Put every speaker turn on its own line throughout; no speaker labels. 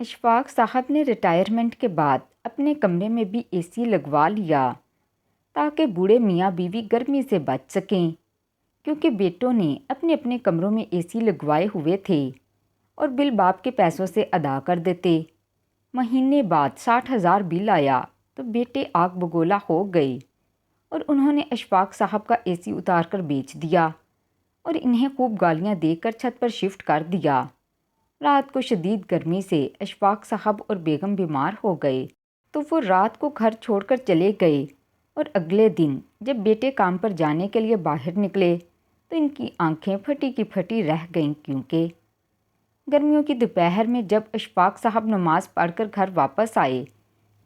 اشفاق صاحب نے ریٹائرمنٹ کے بعد اپنے کمرے میں بھی اے سی لگوا لیا تاکہ بوڑھے میاں بیوی گرمی سے بچ سکیں، کیونکہ بیٹوں نے اپنے اپنے کمروں میں اے سی لگوائے ہوئے تھے اور بل باپ کے پیسوں سے ادا کر دیتے۔ مہینے بعد 60,000 بل آیا تو بیٹے آگ بگولا ہو گئے اور انہوں نے اشفاق صاحب کا اے سی اتار کر بیچ دیا اور انہیں خوب گالیاں دے کر چھت پر شفٹ کر دیا۔ رات کو شدید گرمی سے اشفاق صاحب اور بیگم بیمار ہو گئے تو وہ رات کو گھر چھوڑ کر چلے گئے اور اگلے دن جب بیٹے کام پر جانے کے لیے باہر نکلے تو ان کی آنکھیں پھٹی کی پھٹی رہ گئیں، کیونکہ گرمیوں کی دوپہر میں جب اشفاق صاحب نماز پڑھ کر گھر واپس آئے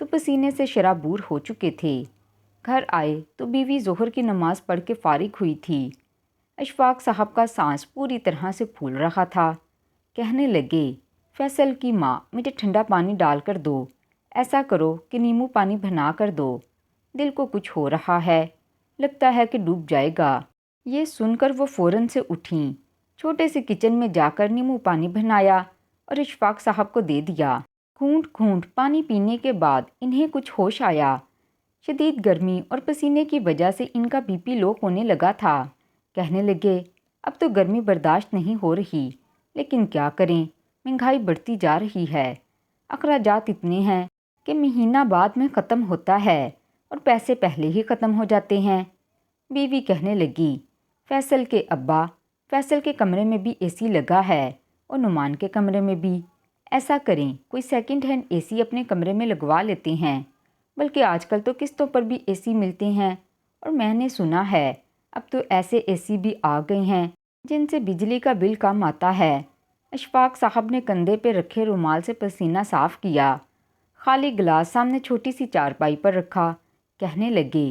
تو پسینے سے شرابور ہو چکے تھے۔ گھر آئے تو بیوی ظہر کی نماز پڑھ کے فارغ ہوئی تھی۔ اشفاق صاحب کا سانس پوری طرح سے پھول رہا تھا۔ کہنے لگے، فیصل کی ماں، مجھے ٹھنڈا پانی ڈال کر دو، ایسا کرو کہ نیمبو پانی بنا کر دو، دل کو کچھ ہو رہا ہے، لگتا ہے کہ ڈوب جائے گا۔ یہ سن کر وہ فوراً سے اٹھیں، چھوٹے سے کچن میں جا کر نیمبو پانی بنایا اور اشفاق صاحب کو دے دیا۔ گھونٹ گھونٹ پانی پینے کے بعد انہیں کچھ ہوش آیا۔ شدید گرمی اور پسینے کی وجہ سے ان کا بی پی لو ہونے لگا تھا۔ کہنے لگے، اب تو گرمی برداشت نہیں ہو رہی، لیکن کیا کریں، مہنگائی بڑھتی جا رہی ہے، اخراجات اتنے ہیں کہ مہینہ بعد میں ختم ہوتا ہے اور پیسے پہلے ہی ختم ہو جاتے ہیں۔ بیوی کہنے لگی، فیصل کے ابا، فیصل کے کمرے میں بھی اے سی لگا ہے اور نعمان کے کمرے میں بھی، ایسا کریں کوئی سیکنڈ ہینڈ اے سی اپنے کمرے میں لگوا لیتے ہیں، بلکہ آج کل تو قسطوں پر بھی اے سی ملتے ہیں، اور میں نے سنا ہے اب تو ایسے اے سی بھی آ گئے ہیں جن سے بجلی کا بل کم آتا ہے۔ اشفاق صاحب نے کندھے پہ رکھے رومال سے پسینہ صاف کیا، خالی گلاس سامنے چھوٹی سی چارپائی پر رکھا۔ کہنے لگے،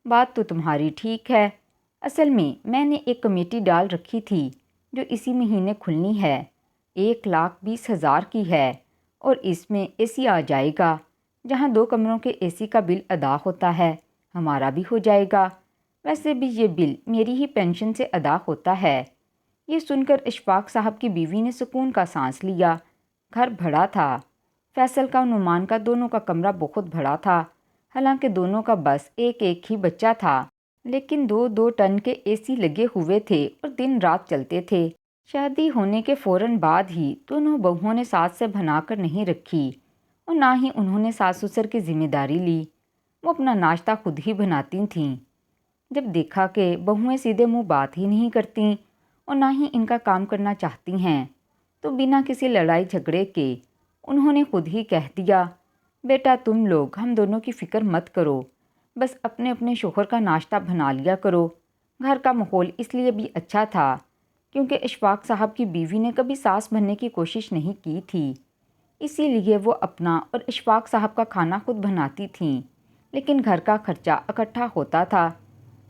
بات تو تمہاری ٹھیک ہے، اصل میں نے ایک کمیٹی ڈال رکھی تھی جو اسی مہینے کھلنی ہے، 1,20,000 کی ہے، اور اس میں اے سی آ جائے گا، جہاں 2 کمروں کے اے سی کا بل ادا ہوتا ہے، ہمارا بھی ہو جائے گا، ویسے بھی یہ بل میری ہی پینشن سے ادا ہوتا ہے۔ یہ سن کر اشفاق صاحب کی بیوی نے سکون کا سانس لیا۔ گھر بڑا تھا، فیصل کا اور نعمان کا دونوں کا کمرہ بہت بڑا تھا، حالانکہ دونوں کا بس ایک ایک ہی بچہ تھا، لیکن 2 ٹن کے اے سی لگے ہوئے تھے اور دن رات چلتے تھے۔ شادی ہونے کے فوراً بعد ہی دونوں بہوؤں نے ساس سے بنا کر نہیں رکھی اور نہ ہی انہوں نے ساس سسر کی ذمہ داری لی، وہ اپنا ناشتہ خود ہی بناتی تھیں۔ جب دیکھا کہ بہویں سیدھے منہ بات ہی نہیں کرتیں اور نہ ہی ان کا کام کرنا چاہتی ہیں، تو بنا کسی لڑائی جھگڑے کے انہوں نے خود ہی کہہ دیا، بیٹا تم لوگ ہم دونوں کی فکر مت کرو، بس اپنے اپنے شوہر کا ناشتہ بنا لیا کرو۔ گھر کا ماحول اس لیے بھی اچھا تھا کیونکہ اشفاق صاحب کی بیوی نے کبھی ساس بننے کی کوشش نہیں کی تھی، اسی لیے وہ اپنا اور اشفاق صاحب کا کھانا خود بناتی تھیں، لیکن گھر کا خرچہ اکٹھا ہوتا تھا۔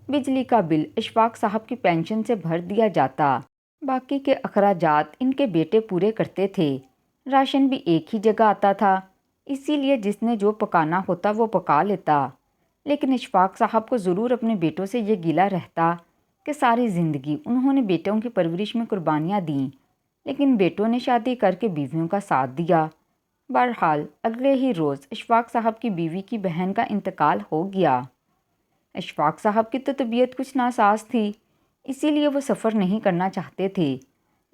بجلی کا بل اشفاق صاحب کی پینشن سے بھر دیا جاتا، باقی کے اخراجات ان کے بیٹے پورے کرتے تھے۔ راشن بھی ایک ہی جگہ آتا تھا، اسی لیے جس نے جو پکانا ہوتا وہ پکا لیتا، لیکن اشفاق صاحب کو ضرور اپنے بیٹوں سے یہ گلہ رہتا کہ ساری زندگی انہوں نے بیٹوں کی پرورش میں قربانیاں دیں، لیکن بیٹوں نے شادی کر کے بیویوں کا ساتھ دیا۔ بہرحال اگلے ہی روز اشفاق صاحب کی بیوی کی بہن کا انتقال ہو گیا۔ اشفاق صاحب کی تو طبیعت کچھ ناساز تھی، اسی لیے وہ سفر نہیں کرنا چاہتے تھے،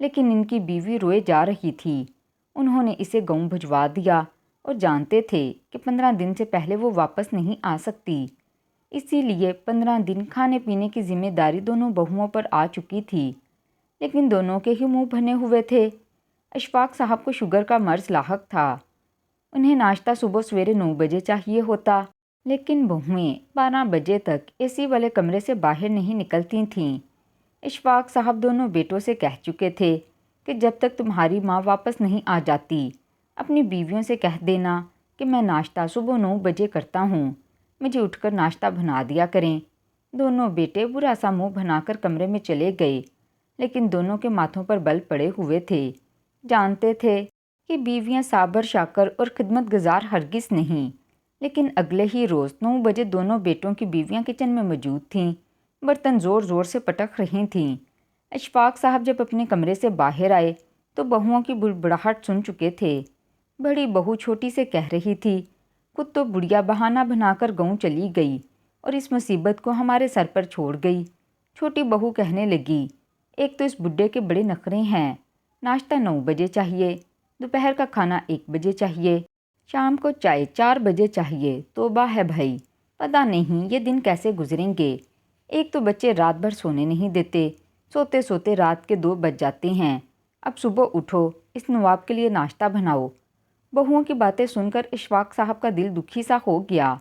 لیکن ان کی بیوی روئے جا رہی تھی۔ انہوں نے اسے گاؤں بھجوا دیا اور جانتے تھے کہ 15 دن سے پہلے وہ واپس نہیں آ سکتی، اسی لیے 15 دن کھانے پینے کی ذمہ داری دونوں بہوؤں پر آ چکی تھی، لیکن دونوں کے ہی منہ بنے ہوئے تھے۔ اشفاق صاحب کو شوگر کا مرض لاحق تھا، انہیں ناشتہ صبح سویرے 9 بجے چاہیے ہوتا، لیکن بہویں 12 بجے تک اے سی والے کمرے سے باہر نہیں نکلتی تھیں۔ اشفاق صاحب دونوں بیٹوں سے کہہ چکے تھے کہ جب تک تمہاری ماں واپس نہیں آ جاتی، اپنی بیویوں سے کہہ دینا کہ میں ناشتہ صبح 9 بجے کرتا ہوں، مجھے اٹھ کر ناشتہ بنا دیا کریں۔ دونوں بیٹے برا سا منہ بنا کر کمرے میں چلے گئے، لیکن دونوں کے ماتھوں پر بل پڑے ہوئے تھے، جانتے تھے کہ بیویاں صابر شاکر اور خدمت گزار ہرگز نہیں، لیکن اگلے ہی روز 9 بجے دونوں بیٹوں کی بیویاں کچن میں موجود تھیں، برتن زور زور سے پٹک رہی تھیں۔ اشفاق صاحب جب اپنے کمرے سے باہر آئے تو بہوؤں کی بڑبڑاہٹ سن چکے تھے۔ بڑی بہو چھوٹی سے کہہ رہی تھی، خود تو بڑھیا بہانہ بنا کر گاؤں چلی گئی اور اس مصیبت کو ہمارے سر پر چھوڑ گئی۔ چھوٹی بہو کہنے لگی، ایک تو اس بڈھے کے بڑے نخرے ہیں، ناشتہ 9 بجے چاہیے، دوپہر کا کھانا 1 بجے چاہیے، شام کو چائے 4 بجے چاہیے۔ توبہ ہے بھائی، پتہ نہیں یہ دن کیسے گزریں گے۔ ایک تو بچے رات بھر سونے نہیں دیتے، سوتے سوتے رات کے 2 بج جاتے ہیں۔ اب صبح اٹھو، اس نواب کے لیے ناشتہ بناؤ۔ بہوؤں کی باتیں سن کر اشفاق صاحب کا دل دکھی سا ہو گیا۔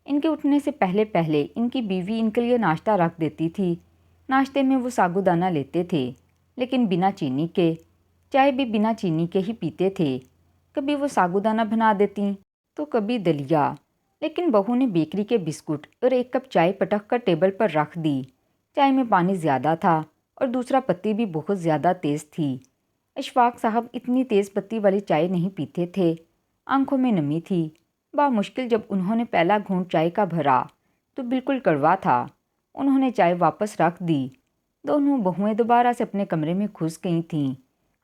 ان کے اٹھنے سے پہلے پہلے ان کی بیوی ان کے لیے ناشتہ رکھ دیتی تھی۔ ناشتے میں وہ ساگودانہ لیتے تھے، لیکن بنا چینی کے۔ چائے بھی بنا چینی کے ہی پیتے تھے۔ کبھی وہ ساگودانہ بنا دیتی تو کبھی دلیا، لیکن بہو نے بیکری کے بسکٹ اور 1 کپ چائے پٹک کر ٹیبل پر رکھ دی۔ چائے میں پانی زیادہ تھا اور دوسرا پتی بھی بہت زیادہ تیز تھی۔ اشفاق صاحب اتنی تیز پتی والی چائے نہیں پیتے تھے۔ آنکھوں میں نمی تھی۔ بامشکل جب انہوں نے پہلا گھونٹ چائے کا بھرا تو بالکل کڑوا تھا۔ انہوں نے چائے واپس رکھ دی۔ دونوں بہویں دوبارہ سے اپنے کمرے میں گھس گئی تھیں۔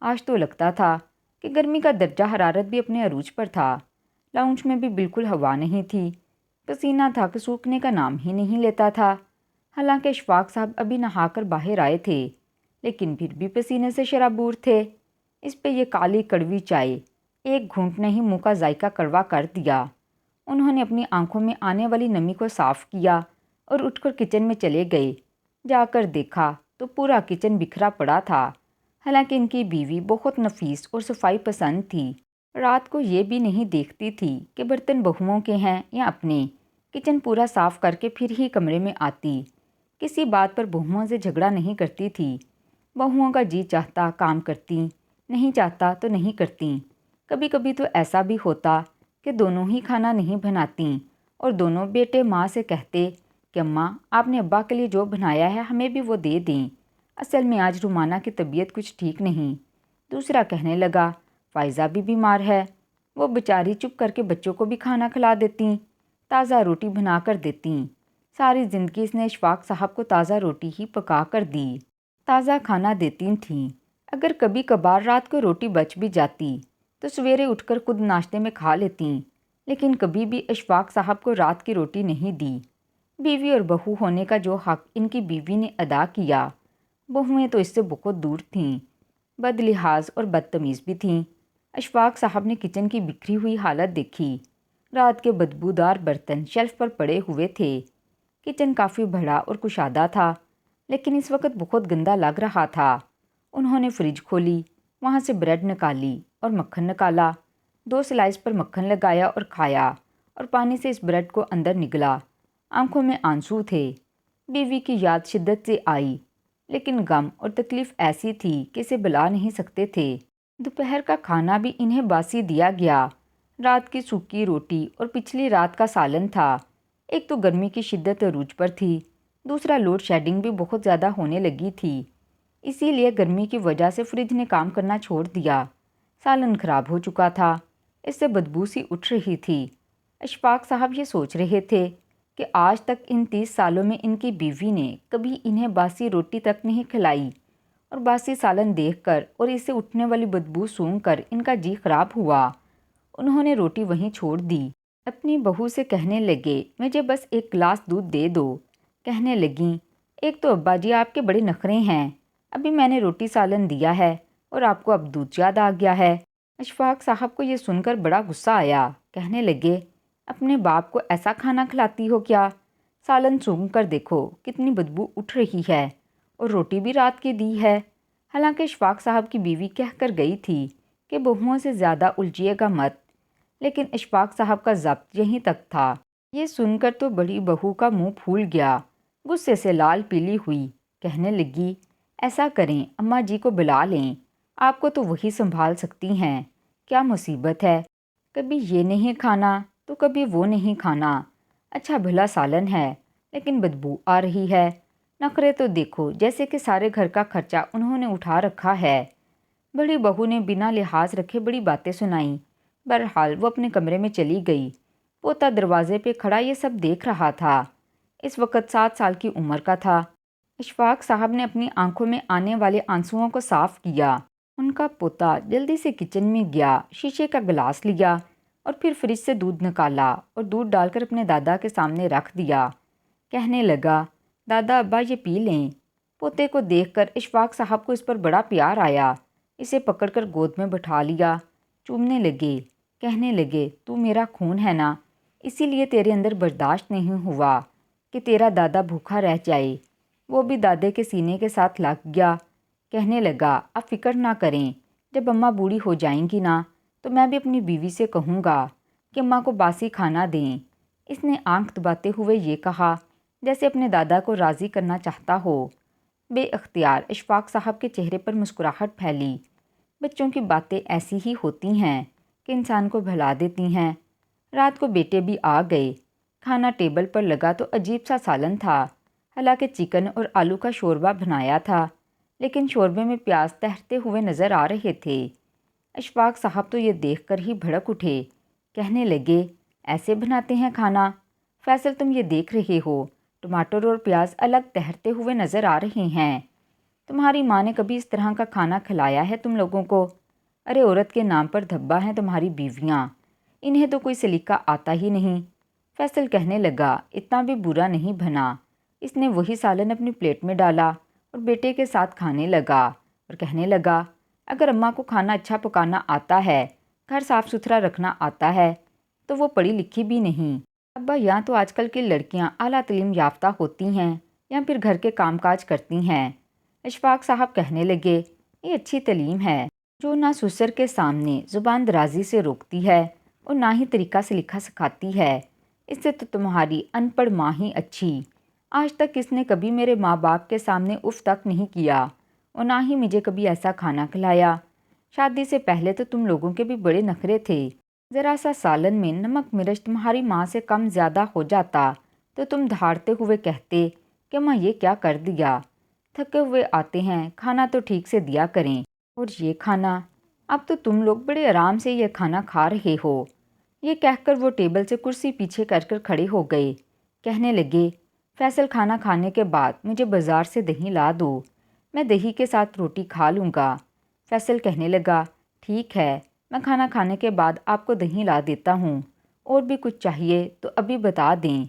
آج تو لگتا تھا کہ گرمی کا درجہ حرارت بھی اپنے عروج پر تھا۔ لاؤنج میں بھی بالکل ہوا نہیں تھی۔ پسینہ تھا کہ سوکھنے کا نام ہی نہیں لیتا تھا۔ حالانکہ اشفاق صاحب ابھی نہا کر باہر آئے تھے، لیکن پھر بھی پسینے سے شرابور تھے۔ اس پہ یہ کالی کڑوی چائے 1 گھونٹ نے ہی منہ کا ذائقہ کڑوا کر دیا۔ انہوں نے اپنی آنکھوں میں آنے والی نمی کو صاف کیا اور اٹھ کر کچن میں چلے گئے۔ جا کر دیکھا تو پورا کچن بکھرا پڑا تھا۔ حالانکہ ان کی بیوی بہت نفیس اور صفائی پسند تھی۔ رات کو یہ بھی نہیں دیکھتی تھی کہ برتن بہوؤں کے ہیں یا اپنے۔ کچن پورا صاف کر کے پھر ہی کمرے میں آتی۔ کسی بات پر بہوؤں سے جھگڑا نہیں کرتی تھی۔ بہوؤں کا جی چاہتا کام کرتی، نہیں چاہتا تو نہیں کرتی۔ کبھی کبھی تو ایسا بھی ہوتا کہ دونوں ہی کھانا نہیں بناتیں اور دونوں بیٹے ماں سے کہتے کہ اماں آپ نے ابا کے لیے جو بنایا ہے ہمیں بھی وہ دے دیں، اصل میں آج رومانہ کی طبیعت کچھ ٹھیک نہیں۔ دوسرا کہنے لگا فائزہ بھی بیمار ہے، وہ بیچاری چپ کر کے بچوں کو بھی کھانا کھلا دیتی، تازہ روٹی بنا کر دیتی۔ ساری زندگی اس نے اشفاق صاحب کو تازہ روٹی ہی پکا کر دی، تازہ کھانا دیتی تھیں۔ اگر کبھی کبھار رات کو روٹی بچ بھی جاتی تو سویرے اٹھ کر خود ناشتے میں کھا لیتی، لیکن کبھی بھی اشفاق صاحب کو رات کی روٹی نہیں دی۔ بیوی اور بہو ہونے کا جو حق ان کی بیوی نے ادا کیا، بہویں تو اس سے بہت دور تھیں، بد لحاظ اور بدتمیز بھی تھیں۔ اشفاق صاحب نے کچن کی بکھری ہوئی حالت دیکھی۔ رات کے بدبودار برتن شیلف پر پڑے ہوئے تھے۔ کچن کافی بڑا اور کشادہ تھا، لیکن اس وقت بہت گندا لگ رہا تھا۔ انہوں نے فریج کھولی، وہاں سے بریڈ نکالی اور مکھن نکالا۔ 2 سلائس پر مکھن لگایا اور کھایا، اور پانی سے اس بریڈ کو اندر نگلا۔ آنکھوں میں آنسو تھے۔ بیوی کی یاد شدت سے آئی، لیکن غم اور تکلیف ایسی تھی کہ اسے بلا نہیں سکتے تھے۔ دوپہر کا کھانا بھی انہیں باسی دیا گیا۔ رات کی سوکھی روٹی اور پچھلی رات کا سالن تھا۔ ایک تو گرمی کی شدت عروج پر تھی، دوسرا لوڈ شیڈنگ بھی بہت زیادہ ہونے لگی تھی۔ اسی لیے گرمی کی وجہ سے فریج نے کام کرنا چھوڑ دیا۔ سالن خراب ہو چکا تھا، اس سے بدبو سی اٹھ رہی تھی۔ اشفاق صاحب یہ سوچ رہے تھے کہ آج تک ان 30 سالوں میں ان کی بیوی نے کبھی انہیں باسی روٹی تک نہیں کھلائی، اور باسی سالن دیکھ کر اور اس سے اٹھنے والی بدبو سونگھ کر ان کا جی خراب ہوا۔ انہوں نے روٹی وہیں چھوڑ دی۔ اپنی بہو سے کہنے لگے مجھے بس 1 گلاس دودھ دے دو۔ کہنے لگیں ایک تو ابا جی آپ کے بڑے نخرے ہیں، ابھی میں نے روٹی سالن دیا ہے اور آپ کو اب دودھ یاد آ گیا ہے۔ اشفاق صاحب کو یہ سن کر بڑا غصہ آیا۔ کہنے لگے اپنے باپ کو ایسا کھانا کھلاتی ہو کیا؟ سالن سونگھ کر دیکھو کتنی بدبو اٹھ رہی ہے، اور روٹی بھی رات کی دی ہے۔ حالانکہ اشفاق صاحب کی بیوی کہہ کر گئی تھی کہ بہوؤں سے زیادہ الجھیے گا مت، لیکن اشفاق صاحب کا ضبط یہیں تک تھا۔ یہ سن کر تو بڑی بہو کا منہ پھول گیا، غصے سے لال پیلی ہوئی۔ کہنے لگی ایسا کریں اماں جی کو بلا لیں، آپ کو تو وہی سنبھال سکتی ہیں، کیا مصیبت ہے، کبھی یہ نہیں کھانا تو کبھی وہ نہیں کھانا۔ اچھا بھلا سالن ہے، لیکن بدبو آ رہی ہے۔ نخرے تو دیکھو، جیسے کہ سارے گھر کا خرچہ انہوں نے اٹھا رکھا ہے۔ بڑی بہو نے بنا لحاظ رکھے بڑی باتیں سنائیں۔ بہرحال وہ اپنے کمرے میں چلی گئی۔ پوتا دروازے پہ کھڑا یہ سب دیکھ رہا تھا۔ اس وقت 7 سال کی عمر کا تھا۔ اشفاق صاحب نے اپنی آنکھوں میں آنے والے آنسوؤں کو صاف کیا۔ ان کا پوتا جلدی سے کچن میں گیا، شیشے کا گلاس لیا اور پھر فریج سے دودھ نکالا اور دودھ ڈال کر اپنے دادا کے سامنے رکھ دیا۔ کہنے لگا، دادا ابا یہ پی لیں۔ پوتے کو دیکھ کر اشفاق صاحب کو اس پر بڑا پیار آیا، اسے پکڑ کر گود میں بٹھا لیا، چومنے لگے، کہنے لگے، تو میرا خون ہے نا، اسی لیے تیرے اندر برداشت نہیں ہوا کہ تیرا دادا بھوکا رہ جائے۔ وہ بھی دادے کے سینے کے ساتھ لگ گیا، کہنے لگا، آپ فکر نہ کریں، جب اماں بوڑھی ہو جائیں گی نا تو میں بھی اپنی بیوی سے کہوں گا کہ اماں کو باسی کھانا دیں۔ اس نے آنکھ دباتے ہوئے یہ کہا جیسے اپنے دادا کو راضی کرنا چاہتا ہو۔ بے اختیار اشفاق صاحب کے چہرے پر مسکراہٹ پھیلی۔ بچوں کی باتیں ایسی ہی ہوتی ہیں کہ انسان کو بھلا دیتی ہیں۔ رات کو بیٹے بھی آ گئے۔ کھانا ٹیبل پر لگا تو عجیب سا سالن تھا، حالانکہ چکن اور آلو کا شوربہ بنایا تھا، لیکن شوربے میں پیاز تہرتے ہوئے نظر آ رہے تھے۔ اشفاق صاحب تو یہ دیکھ کر ہی بھڑک اٹھے، کہنے لگے، ایسے بناتے ہیں کھانا؟ فیصل تم یہ دیکھ رہے ہو، ٹماٹر اور پیاز الگ تہرتے ہوئے نظر آ رہے ہیں۔ تمہاری ماں نے کبھی اس طرح کا کھانا کھلایا ہے تم لوگوں کو؟ ارے عورت کے نام پر دھبا ہیں تمہاری بیویاں، انہیں تو کوئی سلیقہ آتا ہی نہیں۔ فیصل کہنے لگا، اتنا بھی برا نہیں بنا۔ اس نے وہی سالن اپنی پلیٹ میں ڈالا اور بیٹے کے ساتھ کھانے لگا اور کہنے لگا، اگر اماں کو کھانا اچھا پکانا آتا ہے، گھر صاف ستھرا رکھنا آتا ہے تو وہ پڑھی لکھی بھی نہیں۔ ابا یہاں تو آج کل کی لڑکیاں اعلیٰ تعلیم یافتہ ہوتی ہیں یا پھر گھر کے کام کاج کرتی ہیں۔ اشفاق صاحب کہنے لگے، یہ اچھی تعلیم ہے جو نہ سسر کے سامنے زبان درازی سے روکتی ہے اور نہ ہی طریقہ سے لکھا سکھاتی ہے۔ اس سے تو تمہاری ان پڑھ ماں ہی اچھی۔ آج تک اس نے کبھی میرے ماں باپ کے سامنے اف تک نہیں کیا اور نہ ہی مجھے کبھی ایسا کھانا کھلایا۔ شادی سے پہلے تو تم لوگوں کے بھی بڑے نخرے تھے، ذرا سا سالن میں نمک مرچ تمہاری ماں سے کم زیادہ ہو جاتا تو تم دھاڑتے ہوئے کہتے کہ ماں یہ کیا کر دیا، تھکے ہوئے آتے ہیں، کھانا تو ٹھیک سے دیا کریں۔ اور یہ کھانا، اب تو تم لوگ بڑے آرام سے یہ کھانا کھا رہے ہو۔ یہ کہہ کر وہ ٹیبل سے کرسی پیچھے کر کر کھڑے ہو گئے، کہنے لگے، فیصل کھانا کھانے کے بعد مجھے بازار سے دہی لا دو، میں دہی کے ساتھ روٹی کھا لوں گا۔ فیصل کہنے لگا، ٹھیک ہے، میں کھانا کھانے کے بعد آپ کو دہی لا دیتا ہوں، اور بھی کچھ چاہیے تو ابھی بتا دیں۔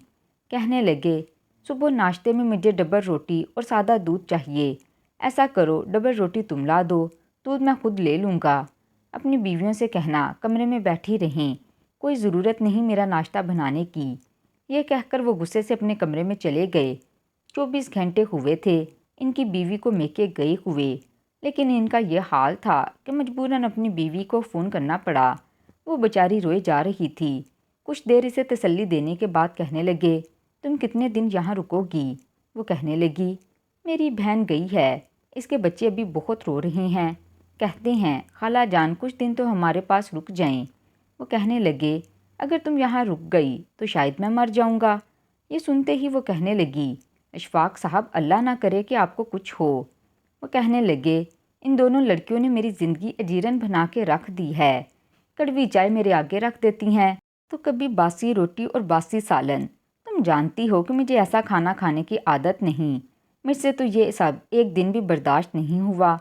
کہنے لگے، صبح ناشتے میں مجھے ڈبل روٹی اور سادہ دودھ چاہیے، ایسا کرو ڈبل روٹی تم لا دو، دودھ میں خود لے لوں گا۔ اپنی بیویوں سے کہنا کمرے میں بیٹھی رہیں، کوئی ضرورت نہیں میرا ناشتہ بنانے کی۔ یہ کہہ کر وہ غصے سے اپنے کمرے میں چلے گئے۔ 24 گھنٹے ہوئے تھے ان کی بیوی کو میکے گئے ہوئے، لیکن ان کا یہ حال تھا کہ مجبوراً اپنی بیوی کو فون کرنا پڑا۔ وہ بیچاری روئے جا رہی تھی۔ کچھ دیر اسے تسلی دینے کے بعد کہنے لگے، تم کتنے دن یہاں رکو گی؟ وہ کہنے لگی، میری بہن گئی ہے، اس کے بچے ابھی بہت رو رہے ہیں، کہتے ہیں خالہ جان کچھ دن تو ہمارے پاس رک جائیں۔ وہ کہنے لگے، اگر تم یہاں رک گئی تو شاید میں مر جاؤں گا۔ یہ سنتے ہی وہ کہنے لگی، اشفاق صاحب اللہ نہ کرے کہ آپ کو کچھ ہو۔ وہ کہنے لگے، ان دونوں لڑکیوں نے میری زندگی اجیرن بنا کے رکھ دی ہے، کڑوی چائے میرے آگے رکھ دیتی ہیں تو کبھی باسی روٹی اور باسی سالن۔ تم جانتی ہو کہ مجھے ایسا کھانا کھانے کی عادت نہیں، مجھ سے تو یہ سب ایک دن بھی برداشت نہیں ہوا۔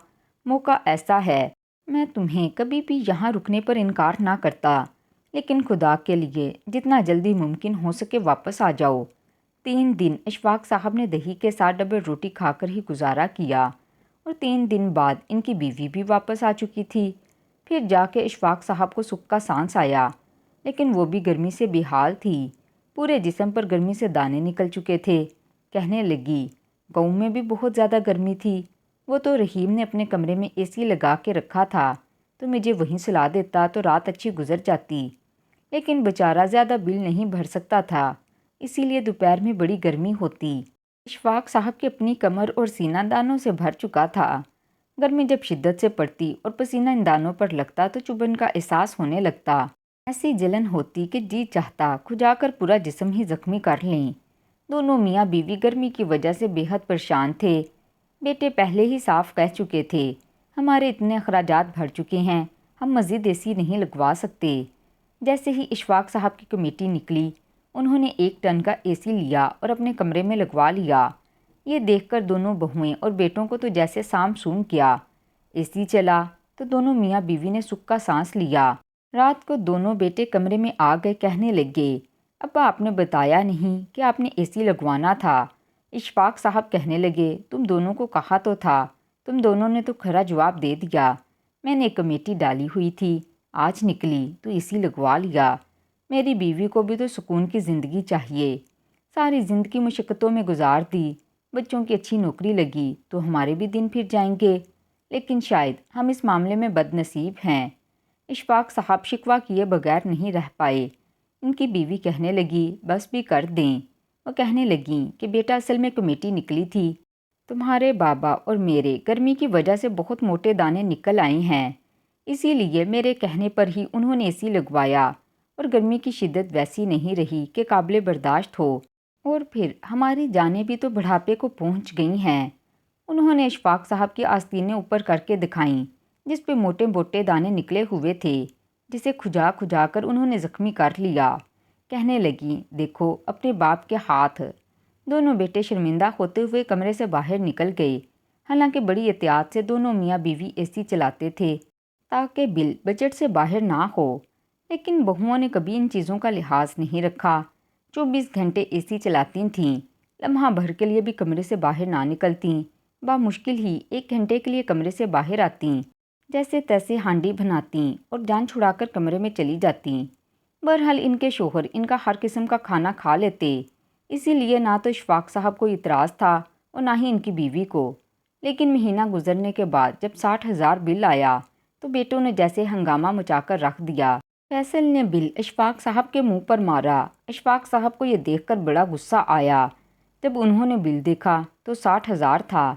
موقع ایسا ہے، میں تمہیں کبھی بھی یہاں رکنے پر انکار نہ کرتا، لیکن خدا کے لیے جتنا جلدی ممکن ہو سکے واپس آ جاؤ۔ 3 دن اشفاق صاحب نے دہی کے ساتھ ڈبل روٹی کھا کر ہی گزارا کیا، اور 3 دن بعد ان کی بیوی بھی واپس آ چکی تھی۔ پھر جا کے اشفاق صاحب کو سکھ کا سانس آیا، لیکن وہ بھی گرمی سے بے حال تھی، پورے جسم پر گرمی سے دانے نکل چکے تھے۔ کہنے لگی، گاؤں میں بھی بہت زیادہ گرمی تھی، وہ تو رحیم نے اپنے کمرے میں اے سی لگا کے رکھا تھا تو مجھے وہیں سلا دیتا تو رات اچھی گزر جاتی، لیکن بیچارہ زیادہ بل نہیں بھر سکتا تھا، اسی لیے دوپہر میں بڑی گرمی ہوتی۔ اشفاق صاحب کی اپنی کمر اور سینہ دانوں سے بھر چکا تھا۔ گرمی جب شدت سے پڑتی اور پسینہ ان دانوں پر لگتا تو چبھن کا احساس ہونے لگتا، ایسی جلن ہوتی کہ جی چاہتا کھجا کر پورا جسم ہی زخمی کر لیں۔ دونوں میاں بیوی گرمی کی وجہ سے بے حد پریشان تھے۔ بیٹے پہلے ہی صاف کہہ چکے تھے، ہمارے اتنے اخراجات بڑھ چکے ہیں، ہم مزید اے سی نہیں لگوا سکتے۔ جیسے ہی اشفاق صاحب کی کمیٹی نکلی، انہوں نے 1 ٹن کا اے سی لیا اور اپنے کمرے میں لگوا لیا۔ یہ دیکھ کر دونوں بہویں اور بیٹوں کو تو جیسے سام سون کیا۔ اے سی چلا، تو دونوں میاں بیوی نے سکھ کا سانس لیا۔ رات کو دونوں بیٹے کمرے میں آ گئے، کہنے لگے، ابا آپ نے بتایا نہیں کہ آپ نے اے سی لگوانا تھا۔ اشفاق صاحب کہنے لگے، تم دونوں کو کہا تو تھا، تم دونوں نے تو کھرا جواب دے دیا۔ میں نے ایک کمیٹی ڈالی ہوئی تھی، آج نکلی تو اے سی لگوا لیا۔ میری بیوی کو بھی تو سکون کی زندگی چاہیے، ساری زندگی مشقتوں میں گزار دی، بچوں کی اچھی نوکری لگی تو ہمارے بھی دن پھر جائیں گے، لیکن شاید ہم اس معاملے میں بد نصیب ہیں۔ اشفاق صاحب شکوہ کیے بغیر نہیں رہ پائے۔ ان کی بیوی کہنے لگی، بس بھی کر دیں۔ وہ کہنے لگیں کہ بیٹا اصل میں کمیٹی نکلی تھی، تمہارے بابا اور میرے گرمی کی وجہ سے بہت موٹے دانے نکل آئے ہیں، اسی لیے میرے کہنے پر ہی انہوں نے اے سی لگوایا، اور گرمی کی شدت ویسی نہیں رہی کہ قابل برداشت ہو، اور پھر ہماری جانیں بھی تو بڑھاپے کو پہنچ گئی ہیں۔ انہوں نے اشفاق صاحب کی آستینیں اوپر کر کے دکھائیں جس پہ موٹے موٹے دانے نکلے ہوئے تھے، جسے کھجا کھجا کر انہوں نے زخمی کر لیا۔ کہنے لگیں، دیکھو اپنے باپ کے ہاتھ۔ دونوں بیٹے شرمندہ ہوتے ہوئے کمرے سے باہر نکل گئے۔ حالانکہ بڑی احتیاط سے دونوں میاں بیوی اے سی چلاتے تھے تاکہ بل بجٹ سے باہر نہ ہو، لیکن بہوؤں نے کبھی ان چیزوں کا لحاظ نہیں رکھا۔ 24 گھنٹے اے سی چلاتی تھیں، لمحہ بھر کے لیے بھی کمرے سے باہر نہ نکلتیں، بامشکل ہی 1 گھنٹے کے لیے کمرے سے باہر آتیں، جیسے تیسے ہانڈی بناتیں اور جان چھڑا کر کمرے میں چلی جاتیں۔ بہرحال ان کے شوہر ان کا ہر قسم کا کھانا کھا لیتے، اسی لیے نہ تو اشفاق صاحب کو اعتراض تھا اور نہ ہی ان کی بیوی کو۔ لیکن مہینہ گزرنے کے بعد جب 60,000 بل آیا تو بیٹوں نے جیسے ہنگامہ مچا کر رکھ دیا۔ فیصل نے بل اشفاق صاحب کے منہ پر مارا۔ اشفاق صاحب کو یہ دیکھ کر بڑا غصہ آیا۔ جب انہوں نے بل دیکھا تو 60,000 تھا،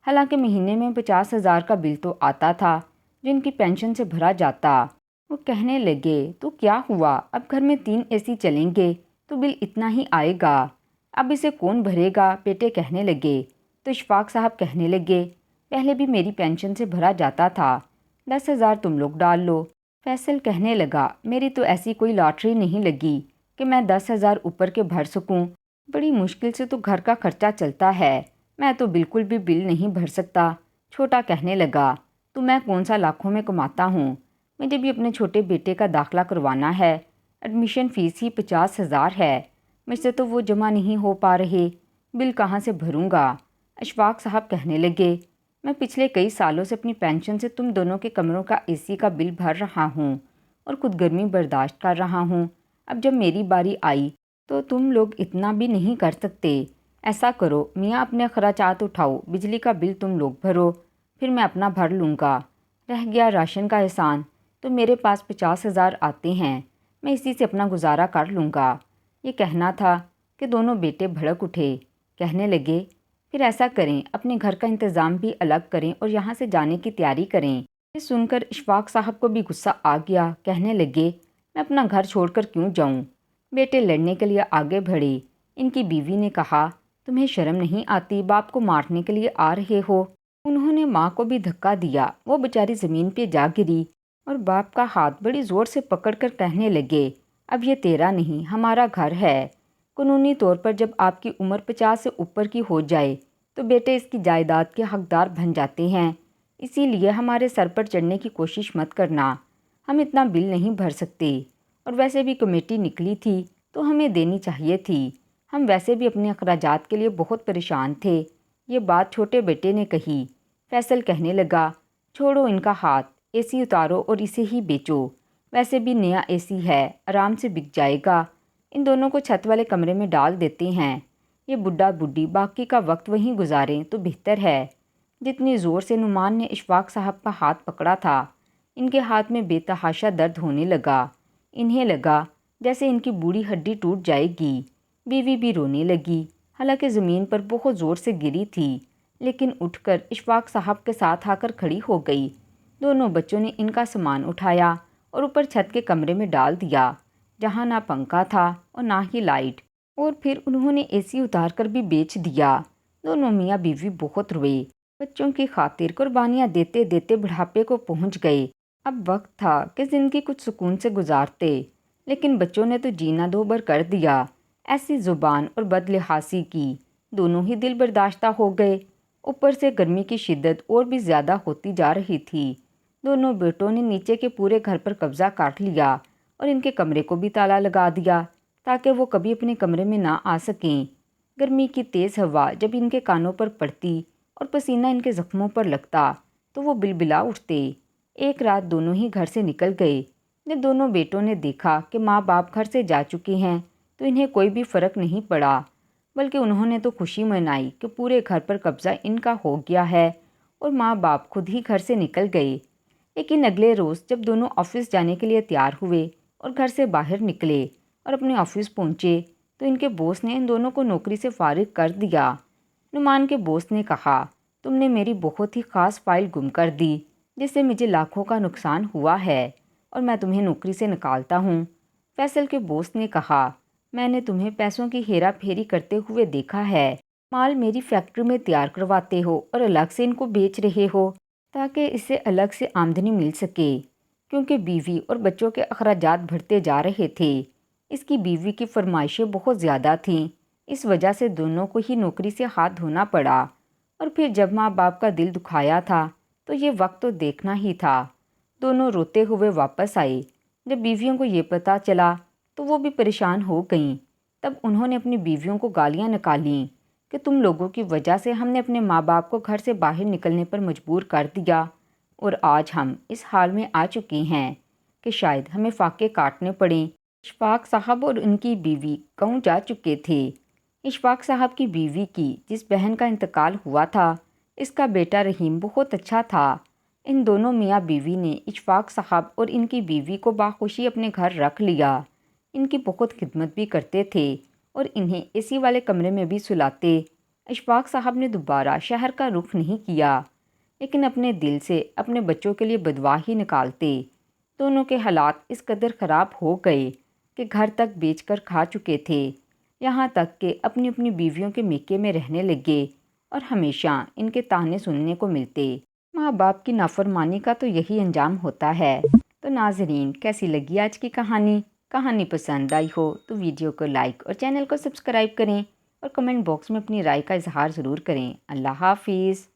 حالانکہ مہینے میں 50,000 کا بل تو آتا تھا جو ان کی پینشن سے بھرا جاتا۔ وہ کہنے لگے، تو کیا ہوا، اب گھر میں 3 اے سی چلیں گے تو بل اتنا ہی آئے گا، اب اسے کون بھرے گا؟ بیٹے کہنے لگے۔ تو اشفاق صاحب کہنے لگے، پہلے بھی میری پینشن سے بھرا جاتا تھا، 10,000 تم لوگ ڈال لو۔ فیصل کہنے لگا، میری تو ایسی کوئی لاٹری نہیں لگی کہ میں 10,000 اوپر کے بھر سکوں، بڑی مشکل سے تو گھر کا خرچہ چلتا ہے، میں تو بالکل بھی بل نہیں بھر سکتا۔ چھوٹا کہنے لگا، تو میں کون سا لاکھوں میں کماتا ہوں، مجھے بھی اپنے چھوٹے بیٹے کا داخلہ کروانا ہے، ایڈمیشن فیس ہی 50,000 ہے، مجھ سے تو وہ جمع نہیں ہو پا رہے، بل کہاں سے بھروں گا؟ اشفاق صاحب کہنے لگے، میں پچھلے کئی سالوں سے اپنی پینشن سے تم دونوں کے کمروں کا اے سی کا بل بھر رہا ہوں اور خود گرمی برداشت کر رہا ہوں، اب جب میری باری آئی تو تم لوگ اتنا بھی نہیں کر سکتے۔ ایسا کرو میاں، اپنے اخراجات اٹھاؤ، بجلی کا بل تم لوگ بھرو، پھر میں اپنا بھر لوں گا۔ رہ گیا راشن کا احسان، تو میرے پاس 50,000 آتے ہیں، میں اسی سے اپنا گزارا کر لوں گا۔ یہ کہنا تھا کہ دونوں بیٹے بھڑک اٹھے، کہنے لگے، پھر ایسا کریں، اپنے گھر کا انتظام بھی الگ کریں اور یہاں سے جانے کی تیاری کریں۔ یہ سن کر اشفاق صاحب کو بھی غصہ آ گیا، کہنے لگے، میں اپنا گھر چھوڑ کر کیوں جاؤں؟ بیٹے لڑنے کے لیے آگے بڑھے۔ ان کی بیوی نے کہا، تمہیں شرم نہیں آتی، باپ کو مارنے کے لیے آ رہے ہو؟ انہوں نے ماں کو بھی دھکا دیا، وہ بیچاری زمین پہ جا گری اور باپ کا ہاتھ بڑی زور سے پکڑ کر کہنے لگے، اب یہ تیرا نہیں، ہمارا گھر ہے، قانونی طور پر جب آپ کی عمر 50 سے اوپر کی ہو جائے تو بیٹے اس کی جائیداد کے حقدار بن جاتے ہیں، اسی لیے ہمارے سر پر چڑھنے کی کوشش مت کرنا، ہم اتنا بل نہیں بھر سکتے، اور ویسے بھی کمیٹی نکلی تھی تو ہمیں دینی چاہیے تھی، ہم ویسے بھی اپنے اخراجات کے لیے بہت پریشان تھے۔ یہ بات چھوٹے بیٹے نے کہی۔ فیصل کہنے لگا، چھوڑو ان کا ہاتھ، اے سی اتارو اور اسے ہی بیچو، ویسے بھی نیا اے سی ہے، آرام سے بک جائے گا، ان دونوں کو چھت والے کمرے میں ڈال دیتے ہیں، یہ بڈھا بڈھی باقی کا وقت وہیں گزاریں تو بہتر ہے۔ جتنی زور سے نعمان نے اشفاق صاحب کا ہاتھ پکڑا تھا، ان کے ہاتھ میں بے تحاشا درد ہونے لگا، انہیں لگا جیسے ان کی بوڑھی ہڈی ٹوٹ جائے گی۔ بیوی بھی رونے لگی، حالانکہ زمین پر بہت زور سے گری تھی، لیکن اٹھ کر اشفاق صاحب کے ساتھ آ کر کھڑی ہو گئی۔ دونوں بچوں نے ان کا سامان اٹھایا اور اوپر چھت کے کمرے میں ڈال دیا، جہاں نہ پنکھا تھا اور نہ ہی لائٹ، اور پھر انہوں نے اے سی اتار کر بھی بیچ دیا۔ دونوں میاں بیوی بہت روئے، بچوں کی خاطر قربانیاں دیتے دیتے بڑھاپے کو پہنچ گئے۔ اب وقت تھا کہ زندگی کچھ سکون سے گزارتے، لیکن بچوں نے تو جینا دو بر کر دیا، ایسی زبان اور بد لحاظی کی، دونوں ہی دل برداشتہ ہو گئے۔ اوپر سے گرمی کی شدت اور بھی زیادہ ہوتی جا رہی تھی، دونوں بیٹوں نے نیچے کے پورے گھر پر قبضہ کاٹ لیا اور ان کے کمرے کو بھی تالا لگا دیا تاکہ وہ کبھی اپنے کمرے میں نہ آ سکیں۔ گرمی کی تیز ہوا جب ان کے کانوں پر پڑتی اور پسینہ ان کے زخموں پر لگتا تو وہ بلبلا اٹھتے۔ ایک رات دونوں ہی گھر سے نکل گئے۔ جب دونوں بیٹوں نے دیکھا کہ ماں باپ گھر سے جا چکے ہیں تو انہیں کوئی بھی فرق نہیں پڑا، بلکہ انہوں نے تو خوشی منائی کہ پورے گھر پر قبضہ ان کا ہو گیا ہے، اور ماں باپ خود ہی گھر سے نکل گئے۔ لیکن اگلے روز جب دونوں آفس جانے کے لیے تیار ہوئے اور گھر سے باہر نکلے اور اپنے آفس پہنچے تو ان کے باس نے ان دونوں کو نوکری سے فارغ کر دیا۔ نعمان کے باس نے کہا، تم نے میری بہت ہی خاص فائل گم کر دی جس سے مجھے لاکھوں کا نقصان ہوا ہے اور میں تمہیں نوکری سے نکالتا ہوں۔ فیصل کے باس نے کہا، میں نے تمہیں پیسوں کی ہیرا پھیری کرتے ہوئے دیکھا ہے، مال میری فیکٹری میں تیار کرواتے ہو اور الگ سے ان کو بیچ رہے ہو تاکہ اس سے الگ سے آمدنی مل سکے، کیونکہ بیوی اور بچوں کے اخراجات بڑھتے جا رہے تھے۔ اس کی بیوی کی فرمائشیں بہت زیادہ تھیں، اس وجہ سے دونوں کو ہی نوکری سے ہاتھ دھونا پڑا، اور پھر جب ماں باپ کا دل دکھایا تھا تو یہ وقت تو دیکھنا ہی تھا۔ دونوں روتے ہوئے واپس آئے۔ جب بیویوں کو یہ پتہ چلا تو وہ بھی پریشان ہو گئیں۔ تب انہوں نے اپنی بیویوں کو گالیاں نکالیں کہ تم لوگوں کی وجہ سے ہم نے اپنے ماں باپ کو گھر سے باہر نکلنے پر مجبور کر دیا، اور آج ہم اس حال میں آ چکے ہیں کہ شاید ہمیں فاقے کاٹنے پڑیں۔ اشفاق صاحب اور ان کی بیوی گاؤں جا چکے تھے۔ اشفاق صاحب کی بیوی کی جس بہن کا انتقال ہوا تھا، اس کا بیٹا رحیم بہت اچھا تھا۔ ان دونوں میاں بیوی نے اشفاق صاحب اور ان کی بیوی کو باخوشی اپنے گھر رکھ لیا۔ ان کی بہت خدمت بھی کرتے تھے اور انہیں اے سی والے کمرے میں بھی سلاتے۔ اشفاق صاحب نے دوبارہ شہر کا رخ نہیں کیا، لیکن اپنے دل سے اپنے بچوں کے لیے بددعا ہی نکالتے۔ دونوں کے حالات اس قدر خراب ہو گئے کہ گھر تک بیچ کر کھا چکے تھے، یہاں تک کہ اپنی اپنی بیویوں کے میکے میں رہنے لگے اور ہمیشہ ان کے طعنے سننے کو ملتے۔ ماں باپ کی نافرمانی کا تو یہی انجام ہوتا ہے۔ تو ناظرین، کیسی لگی آج کی کہانی؟ کہانی پسند آئی ہو تو ویڈیو کو لائک اور چینل کو سبسکرائب کریں اور کمنٹ باکس میں اپنی رائے کا اظہار ضرور کریں۔ اللہ حافظ۔